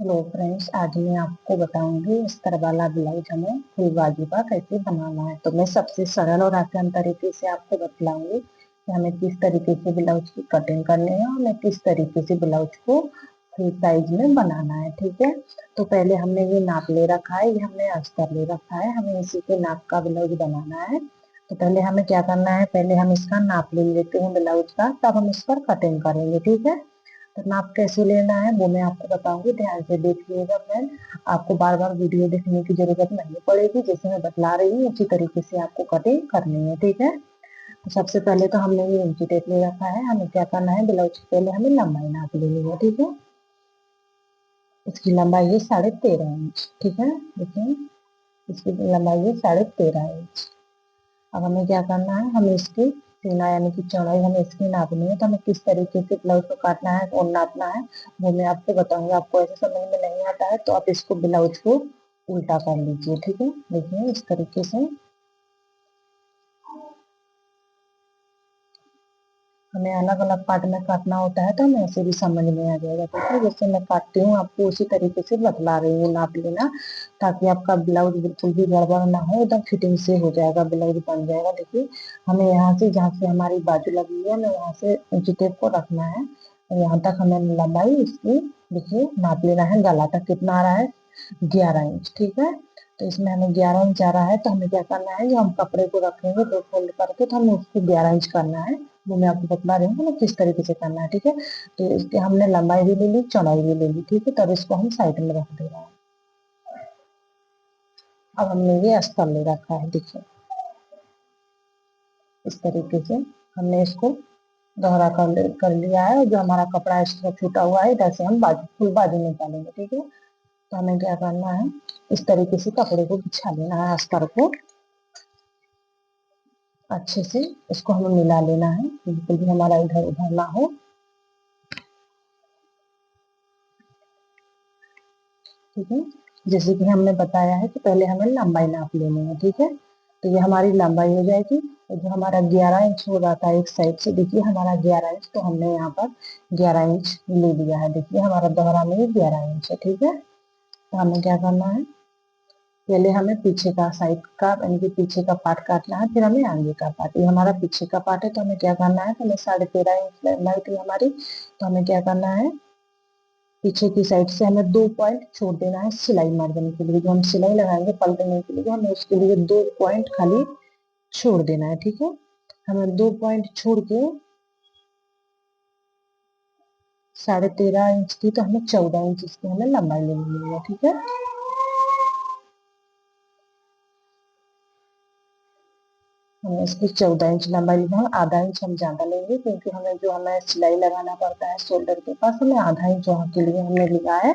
Hello friends, आज मैं आपको बताऊंगी अस्तर वाला ब्लाउज हमें फुल बाजू का कैसे बनाना है। तो मैं सबसे सरल और आसान तरीके से आपको बतलाऊंगी कि हमें किस तरीके से ब्लाउज की कटिंग करनी है और हमें किस तरीके से ब्लाउज को फुल साइज में बनाना है। ठीक है, तो पहले हमने ये नाप ले रखा है, ये हमने अस्तर ले रखा है, हमें इसी के नाप का ब्लाउज बनाना है। तो पहले हमें क्या करना है, पहले हम इसका नाप ले लेते हैं ब्लाउज का, तब हम इस पर कटिंग करेंगे। ठीक है, तो नाप कैसे लेना है वो मैं आपको बताऊंगी, ध्यान से देखिएगा फ्रेंड। आपको बार बार वीडियो देखने की जरूरत नहीं पड़ेगी, जैसे मैं बतला रही हूँ उसी तरीके से आपको कटिंग करनी है। ठीक है, तो सबसे पहले तो हमने ये इंची टेप ले रखा है, हमें क्या करना है, ब्लाउज की पहले हमें लंबाई नाप लेनी है। ठीक है, इसकी लंबाई है 13.5 इंच। ठीक है, देखिए इसकी लंबाई है 13.5 इंच। अब हमें क्या करना है, हमें इसकी सीना यानी कि चौड़ाई हमें इसकी नापनी है। तो हमें किस तरीके से ब्लाउज को काटना है और नापना है वो मैं आपको बताऊंगी। आपको ऐसे समझ में नहीं आता है तो आप इसको ब्लाउज को उल्टा कर लीजिए। ठीक है, देखिए इस तरीके से हमें अलग अलग पार्ट में काटना होता है, तो हमें ऐसे भी समझ में आ जाएगा। ठीक है, जैसे मैं काटती हूँ आपको उसी तरीके से बतला रही हूँ, नाप लेना, ताकि आपका ब्लाउज बिल्कुल भी गड़बड़ ना हो, एकदम फिटिंग से हो जाएगा, ब्लाउज बन जाएगा। देखिए हमें यहाँ से, जहाँ से हमारी बाजू लगी है, हमें वहां से इंची टेप को रखना है और यहाँ तक हमें लंबाई इसकी देखिए नाप लेना है। गला तक कितना आ रहा है, 11 इंच। ठीक है, तो इसमें हमें 11 इंच आ रहा है, तो हमें क्या करना है, जो हम कपड़े को रखेंगे दो फोल्ड करके, तो हमें उसको 11 इंच करना है। वो मैं आपको बता रही हूँ कि किस तरीके से करना है। ठीक है, तो इसके हमने लंबाई भी ले ली, चौड़ाई भी ले ली। ठीक है, तब इसको हम साइड में रख दे रहे हैं। अब हमने ये अस्तर ले रखा है, देखिए इस तरीके से हमने इसको दोहरा कर लिया है। जो हमारा कपड़ा एक्स्ट्रा छूटा हुआ है, इधर से हम बाजू फुल बाजू निकालेंगे। ठीक है, तो हमें क्या करना है, इस तरीके से कपड़े को बिछा लेना है, अस्तर को अच्छे से इसको हमें मिला लेना है, बिल्कुल भी हमारा इधर उधर ना हो। ठीक है, जैसे कि हमने बताया है कि पहले हमें लंबाई नाप लेनी है। ठीक है, तो ये हमारी लंबाई हो जाएगी। और जो हमारा 11 इंच हो जाता है एक साइड से, देखिए हमारा 11 इंच, तो हमने यहाँ पर 11 इंच ले लिया है। देखिए हमारा दोहरा में 11 इंच है। ठीक है, तो हमें क्या करना है, पहले हमें पीछे का साइड का यानी कि पीछे का पार्ट काटना है, फिर हमें आगे का पार्ट। ये हमारा पीछे का पार्ट है, तो हमें क्या करना है, पहले 13.5 इंच लंबाई थी हमारी, तो हमें क्या करना है, पीछे की साइड से हमें 2 पॉइंट छोड़ देना है सिलाई मार्जिन के लिए। जो हम सिलाई लगाएंगे पलटने के लिए, हमें उसके लिए 2 पॉइंट खाली छोड़ देना है। ठीक है, हमें 2 पॉइंट छोड़ के 13.5 इंच थी, तो हमें 14 इंच इसकी हमें लंबाई लेनी है। ठीक है, हमें इसकी 14 इंच लंबाई लेना है। आधा इंच हम ज्यादा लेंगे, क्योंकि हमें जो हमें सिलाई लगाना पड़ता है शोल्डर के पास, हमें आधा इंच वहाँ के लिए हमने लिया है।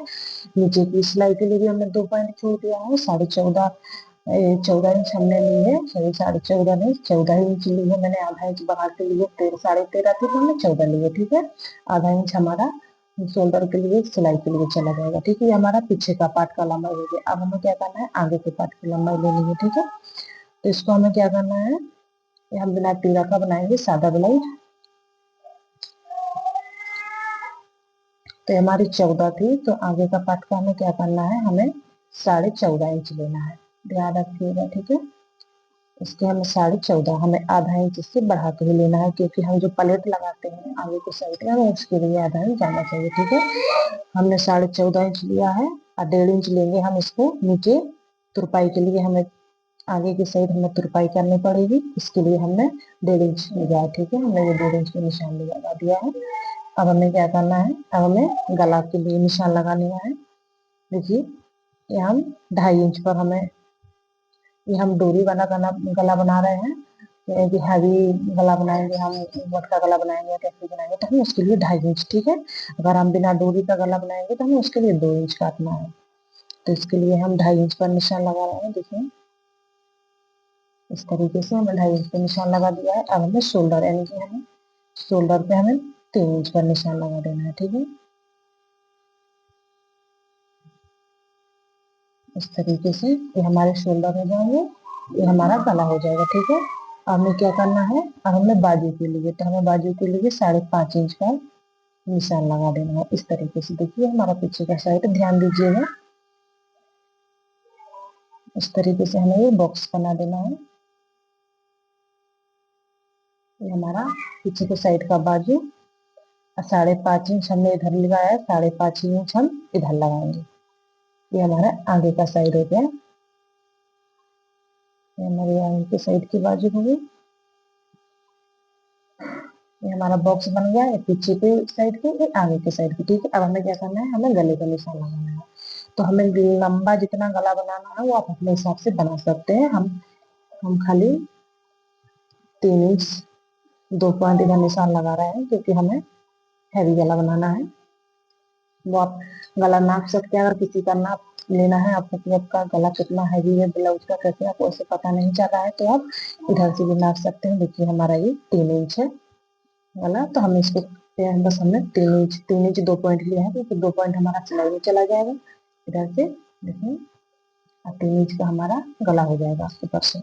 नीचे की सिलाई के लिए भी हमने 2 पॉइंट छोड़ दिया है। 14.5 इंच हमने ली है, सॉरी 14.5 नहीं, 14 इंच ली है मैंने। आधा इंच बढ़ा के लिए 13.5 थी, तो हमने 14 लिए। ठीक है, आधा इंच हमारा शोल्डर के लिए सिलाई के लिए चला जाएगा। ठीक है, ये हमारा पीछे का पार्ट का लंबाई हो गया। अब हमें क्या करना है, आगे के पार्ट की लंबाई लेनी है। ठीक है, तो इसको हमें क्या करना है, ये हम बिना तीरा का बनाएंगे सादा ब्लाउज। तो हमारी 14 थी, तो आगे का पार्ट का हमें क्या करना है, हमें 14.5 इंच लेना है, ध्यान रखिएगा। ठीक है, इसके हमें 14.5, हमें आधा इंच इससे बढ़ा के ही लेना है, क्योंकि हम जो प्लेट लगाते हैं आगे की साइड में, हमें उसके लिए आधा इंच जाना चाहिए। ठीक है, हमने 14.5 इंच लिया है और 1.5 इंच लेंगे हम इसको नीचे तुरपाई के लिए। हमें आगे की साइड हमें तुरपाई करनी पड़ेगी, इसके लिए हमने 1.5 इंच लिया है। ठीक है, हमने ये 1.5 इंच का निशान लगा दिया है। अब हमें क्या करना है, अब हमें गला के लिए निशान लगा लेना है। देखिए ये हम 2.5 इंच पर हमें, ये हम डोरी वाला गला गला बना रहे हैं, कि हैवी गला बनाएंगे हम, मोटका गला बनाएंगे या कैसे बनाएंगे, तो हमें उसके लिए 2.5 इंच। ठीक है, अगर हम बिना डोरी का गला बनाएंगे तो हमें उसके लिए 2 इंच काटना है। तो इसके लिए हम 2.5 इंच पर निशान लगा रहे हैं। देखिए इस तरीके से हमें 2.5 इंच पे निशान लगा दिया है। अब हमें शोल्डर यानी कि हमें शोल्डर पे हमें 3 इंच पर निशान लगा देना है। ठीक है, इस तरीके से ये हमारे शोल्डर हो जाएंगे, ये हमारा गला हो जाएगा। ठीक है, अब हमें क्या करना है, अब हमें बाजू के लिए, तो हमें बाजू के लिए 5.5 इंच का निशान लगा देना है इस तरीके से। देखिए हमारा पीछे का साइड ध्यान दीजिएगा, इस तरीके से हमें ये बॉक्स बना देना है। ये हमारा पीछे के साइड का बाजू, 5.5 इंच हमने इधर लगाया है, 5.5 इंच हम इधर लगाएंगे। ये हमारा आगे का साइड हो गया, ये हमारे आगे के साइड की बाजू हो गई। ये हमारा बॉक्स बन गया, ये पीछे के साइड की, ये आगे के साइड की। ठीक है, अब हमें क्या करना है, हमें गले का निशान लगाना है। तो हमें लंबा जितना गला बनाना है वो आप अपने हिसाब से बना सकते हैं। हम खाली 3 इंच 2 पॉइंट इधर निशान लगा रहे हैं, क्योंकि हमें हैवी गला बनाना है। वो आप गला नाप सकते हैं, अगर किसी का नाप लेना है आपको कि आपका गला कितना हैवी है, ब्लाउज का कैसे आपको ऐसे पता नहीं चल रहा है, तो आप इधर से भी नाप सकते हैं। देखिए हमारा ये 3 इंच है गला, तो हम इसको बस हमने 3 इंच 2 पॉइंट लिया है, क्योंकि 2 पॉइंट हमारा सिलाई में चला जाएगा इधर से। देखिए 3 इंच का हमारा गला हो जाएगा ऊपर से।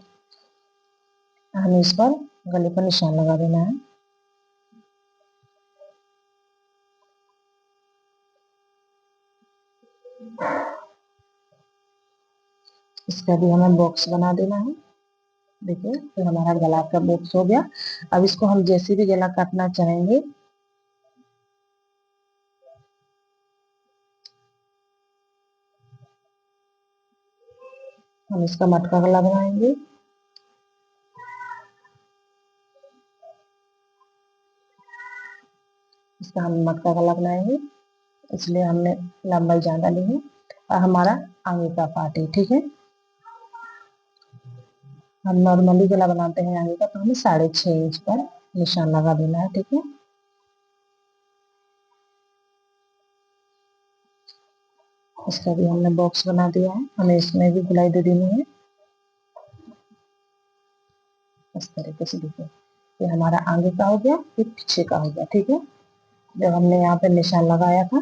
हमें इस पर गले पर निशान लगा देना है। इसका भी हमें बॉक्स बना देना है। देखिए तो हमारा गला का बॉक्स हो गया। अब इसको हम जैसे भी गला काटना चाहेंगे, हम इसका मटका गला बनाएंगे। इसका हम मटका गला बनाएंगे, इसलिए हमने लंबाई ज्यादा ली है। और हमारा आगे का पार्ट है, ठीक है। हम नॉर्मली गला बनाते हैं आगे का, तो हमें 6.5 इंच पर निशान लगा देना है, ठीक है। इसका भी हमने बॉक्स बना दिया है, हमें इसमें भी गुलाई दे देनी है इस तरीके से। देखिए ये हमारा आगे का हो गया, ये पीछे का हो गया, ठीक है। जब हमने यहाँ पे निशान लगाया था,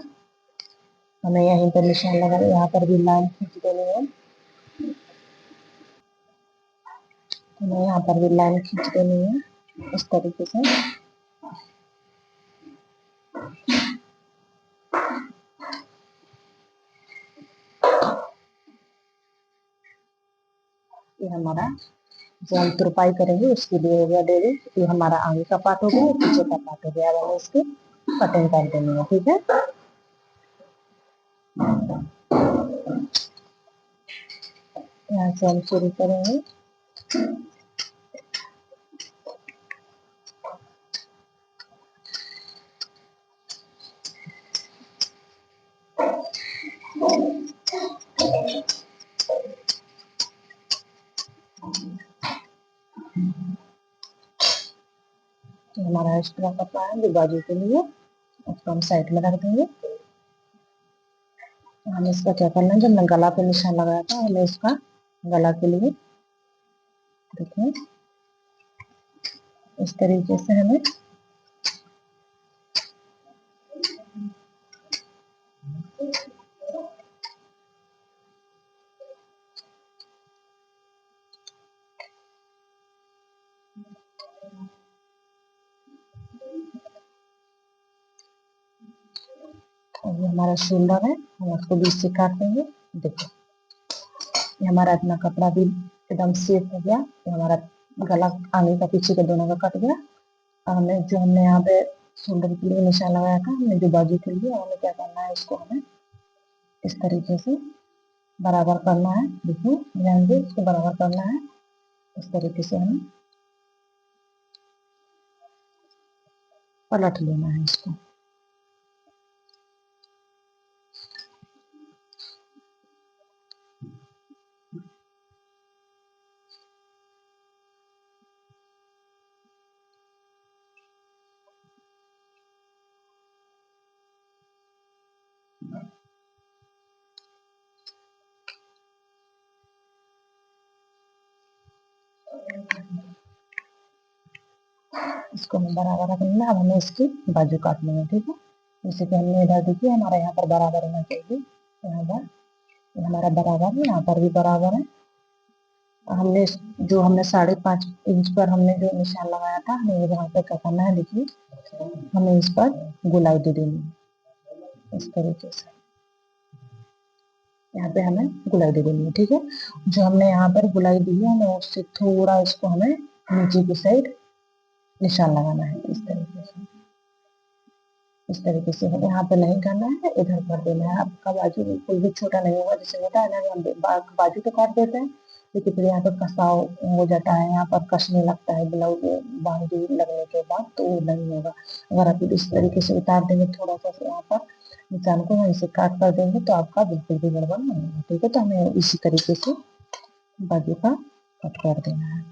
हमें यहीं पर निशान लगा, यहाँ पर भी लाइन खींच देनी है, हमें यहाँ पर भी लाइन खींच देनी है इस तरीके से। ये हमारा जो हम तुरपाई करेंगे उसके लिए हो गया डेढ़ इंच। ये हमारा आगे का पार्ट हो गया, पीछे का पार्ट हो गया। अब हमें इसकी कटिंग कर देनी है, ठीक है। यहाँ से हम शुरू करेंगे। तो हमारा एक्स्ट्रा कपड़ा है जो बाजू के लिए, उसको हम साइड में रख देंगे। हमें इसका क्या करना है, जब मैं गला पे निशान लगाया था, हमें इसका गला के लिए देखिए इस तरीके से हमें ये हमारा शोल्डर है, हम उसको बीच से काट देंगे। देखो ये हमारा इतना कपड़ा भी एकदम सेफ हो गया। ये हमारा गला आगे का पीछे का दोनों का कट गया। हमें जो हमने यहाँ पे शोल्डर के लिए निशान लगाया था, हमने जो बाजू के लिए, हमें क्या करना है, इसको हमें इस तरीके से बराबर करना है। देखिए ध्यान दे, इसको बराबर करना है इस तरीके से, हमें पलट लेना है इसको। इसको हम बराबर रखना है। अब हमें इसकी बाजू काटनी है, ठीक है। जैसे कि हमने इधर देखिए हमारा यहाँ पर बराबर होना चाहिए, यहाँ पर ये हमारा बराबर है, यहाँ पर भी बराबर है। हमने जो हमने 5.5 इंच पर हमने जो निशान लगाया था, हमें ये वहां पे क्या करना है, देखिए हमें इस पर गुलाई दे देनी है इस तरीके से। यहाँ पे हमें गुलाई दे देनी है, ठीक है। जो हमने यहाँ पर गुलाई दी है, हमें उससे थोड़ा इसको हमें नीचे की साइड निशान लगाना है इस तरीके से। इस तरीके से यहाँ पे नहीं करना है, इधर कर देना है। आपका बाजू बिल्कुल भी छोटा नहीं होगा। जैसे होता है ना कि हम बाजू तो काट देते हैं, लेकिन फिर यहाँ पे कसाव हो जाता है, यहाँ पर कसने लगता है ब्लाउज बाजू लगने के बाद, तो वो नहीं होगा। अगर आप इस तरीके से उतार देंगे थोड़ा सा यहाँ पर निशान को वहीं से काट कर देंगे, तो आपका बिल्कुल भी गड़बड़ नहीं होगा, ठीक है। तो हमें इसी तरीके से बाजू का कट कर देना है,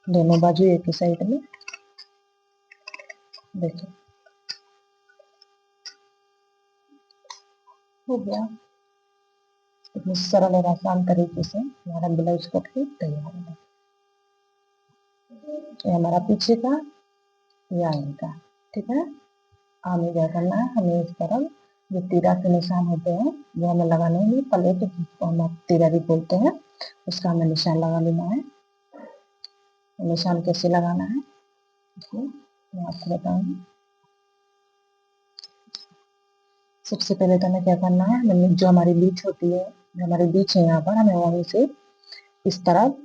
दोनों बाजू एक ही साइड में। देखिए हो गया। इतनी सरल और आसान तरीके से हमारा ब्लाउज कट के तैयार है। ये हमारा पीछे का, ये आगे का, ठीक है। हमें क्या करना है, हमें इस तरफ जो तीरा के निशान होते हैं वो हमें लगाने हैं, पलेट जिसको हम तीरा भी बोलते हैं, उसका हमें निशान लगा लेना है। निशान कैसे लगाना है मैं आपको बताऊंगी। सबसे पहले तो हमें क्या करना है, हमें जो हमारी बीच होती है, जो हमारी बीच है यहाँ पर, हमें वहीं से इस तरफ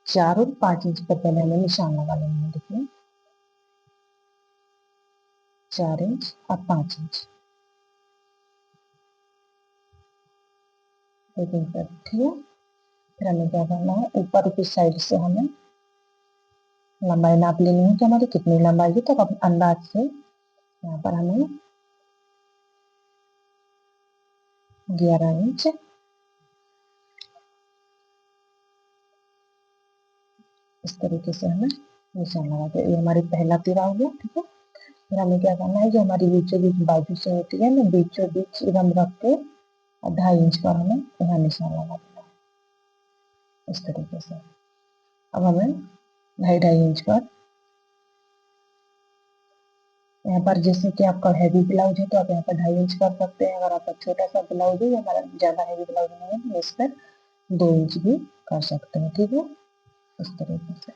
4 और 5 इंच पर पहले हमें निशान लगा लेना है। देखिए 4 इंच और 5 इंच, एक इंच पर, ठीक है। फिर हमें क्या करना है, ऊपर की साइड से हमें लंबाई नाप लेनी है कि हमारी कितनी लंबाई है। तो अब अंदाज से यहाँ पर हमें 11 इंच इस तरीके से हमें निशान लगा के, ये हमारी पहला तीरा हो गया, ठीक है। फिर हमें क्या करना है, जो हमारी बीचों बीच बाजू से होती है ना, बीचों बीच एकदम रख के 2.5 इंच पर हमें यहाँ निशान लगा देना है इस तरीके से। अब हमें 2.5 इंच पर यहाँ पर, जैसे कि आपका हैवी ब्लाउज है तो आप यहाँ पर 2.5 इंच कर सकते हैं। अगर आपका छोटा सा ब्लाउज है, हमारा ज्यादा हैवी ब्लाउज नहीं है, तो इस पर 2 इंच भी कर सकते हैं, ठीक है। इस तरीके से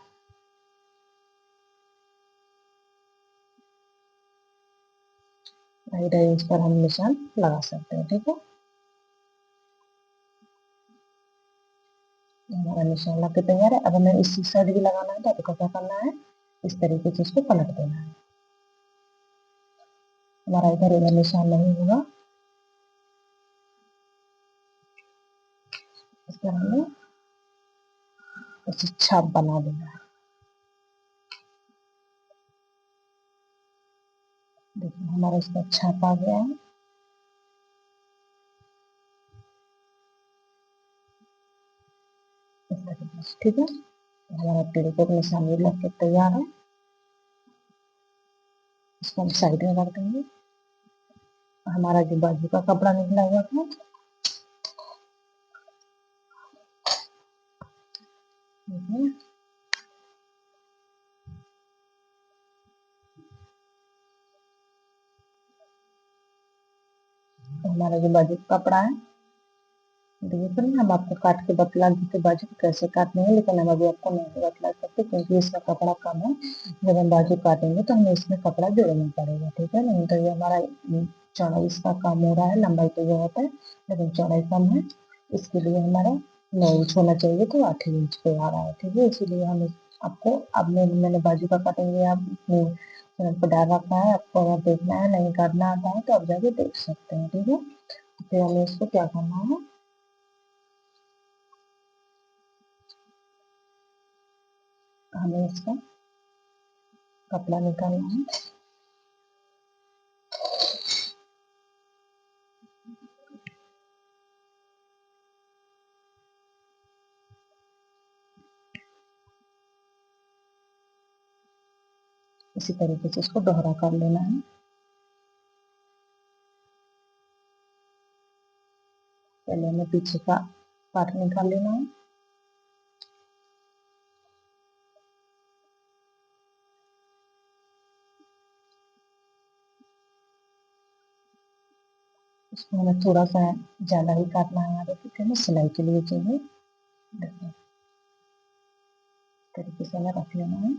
2.5 इंच पर हम निशान लगा सकते हैं, ठीक है। हमारा निशान लग के तैयार है। अब हमें इसी साइड भी लगाना है, तो आपको क्या करना है, इस तरीके से इसको पलट देना है। हमारा इधर इधर निशान नहीं होगा, इस पर हमें ऐसे छाप बना देना है। देखिए हमारा इस पर छाप आ गया है, इस तरीके से, ठीक है। हमारा टेलीकोट निशान भी लग के तैयार है। इसको हम साइड में रख देंगे। हमारा जो बाजू का कपड़ा निकला हुआ था, देखिए तो हमारा जो बाजू का कपड़ा है, देखिए तो नहीं, हम आपको काट के बतला देते बाजू को कैसे काटनी है, लेकिन हम अभी आपको नहीं बतला सकते क्योंकि इसका कपड़ा कम है। जब हम बाजू काटेंगे तो हमें इसमें कपड़ा जोड़ना पड़ेगा, ठीक है। नहीं तो ये हमारा चौड़ाई इसका कम हो रहा है, लंबाई तो ये होता है लेकिन चौड़ाई कम है, इसके लिए हमारा 9 इंच होना चाहिए, तो 8 इंच पे आ रहा है, ठीक है। इसीलिए हम आपको, अब मैंने बाजू का कटेंगे, आप अपने चैनल पर डाल रखा है, आपको अगर देखना है, नहीं करना आता है तो आप जाके देख सकते हैं, ठीक है। तो फिर हमें इसको क्या करना है, हमें इसका कपड़ा निकालना है। इसी तरीके से इसको दोहरा कर लेना है। पहले हमें पीछे का पार्ट निकाल लेना है। इसको हमें थोड़ा सा ज्यादा ही काटना है यहाँ पे, क्योंकि हमें सिलाई के लिए चाहिए। देखो तरीके से हमें रख लेना है।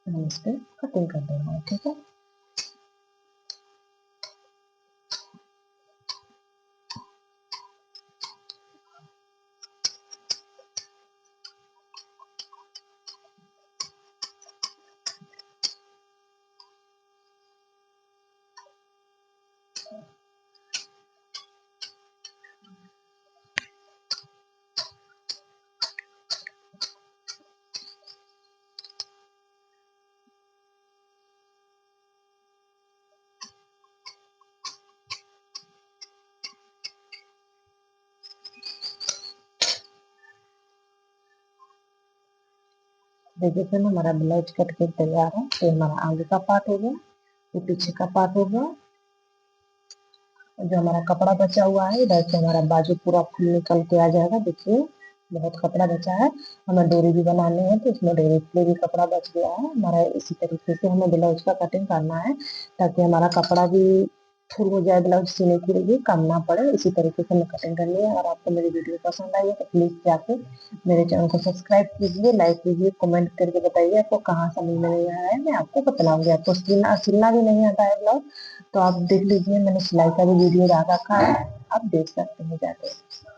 हम इस पे कटिंग कर देंगे, ठीक है। देखिए फ्रेंड, हमारा ब्लाउज कट के तैयार है। ये हमारा आगे का पार्ट हो गया, ये पीछे का पार्ट हो गया। जो हमारा कपड़ा बचा हुआ है इधर से हमारा बाजू पूरा फुल निकल के आ जाएगा। देखिए बहुत कपड़ा बचा है, हमें डोरी भी बनानी है, तो इसमें डोरी के लिए भी कपड़ा बच गया है हमारा। इसी तरीके से हमें ब्लाउज का कटिंग करना है, ताकि हमारा कपड़ा भी फुल हो जाए, ब्लाउज सीने के लिए कम ना पड़े। इसी तरीके से हमें कटिंग करनी है। अगर आपको मेरी वीडियो पसंद आई है तो प्लीज जाके मेरे चैनल को सब्सक्राइब कीजिए, लाइक कीजिए, कमेंट करके बताइए आपको कहाँ समझ में नहीं आया है, मैं आपको बतलाऊंगी। आपको सिलना भी नहीं आता है ब्लाउज तो आप देख लीजिए, मैंने सिलाई का भी वीडियो डाल रखा है, आप देख सकते हैं जाके।